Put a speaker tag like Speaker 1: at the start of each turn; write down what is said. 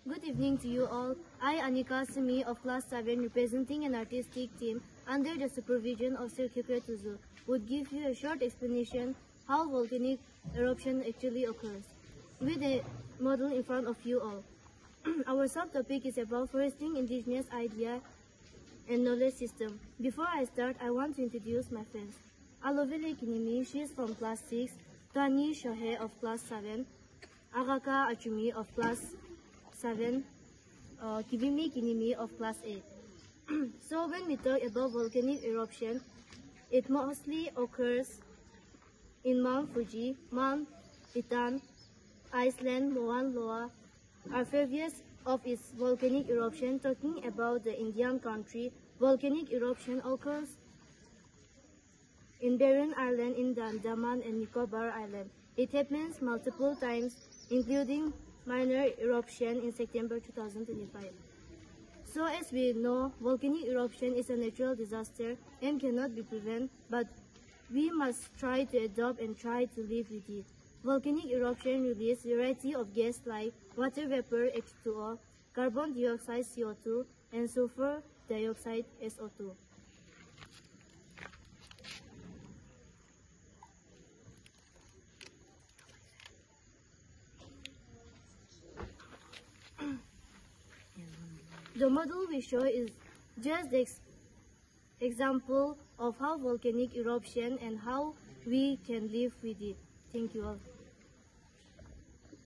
Speaker 1: Good evening to you all. I, Anika Sumi of Class 7, representing an artistic team under the supervision of Sir Kipre Tuzu, would give you a short explanation how volcanic eruption actually occurs, with a model in front of you all. Our subtopic is about foresting indigenous idea and knowledge system. Before I start, I want to introduce my friends. Alovele Kinimi, she is from Class 6, Tani Shohe of Class 7, Agaka Achumi of Class 7, Kibimi Kinimi of Class 8. So when we talk about volcanic eruption, it mostly occurs in Mount Fuji, Mount Itan, Iceland, Mauna Loa are previous of its volcanic eruption. Talking about the Indian country, volcanic eruption occurs in Barren Island in the Andaman and Nicobar Island. It happens multiple times, including minor eruption in September 2025. So as we know, volcanic eruption is a natural disaster and cannot be prevented, but we must try to adopt and try to live with it. Volcanic eruption releases a variety of gas like water vapor H2O, carbon dioxide CO2, and sulfur dioxide SO2. The model we show is just the example of how volcanic eruption and how we can live with it. Thank you all.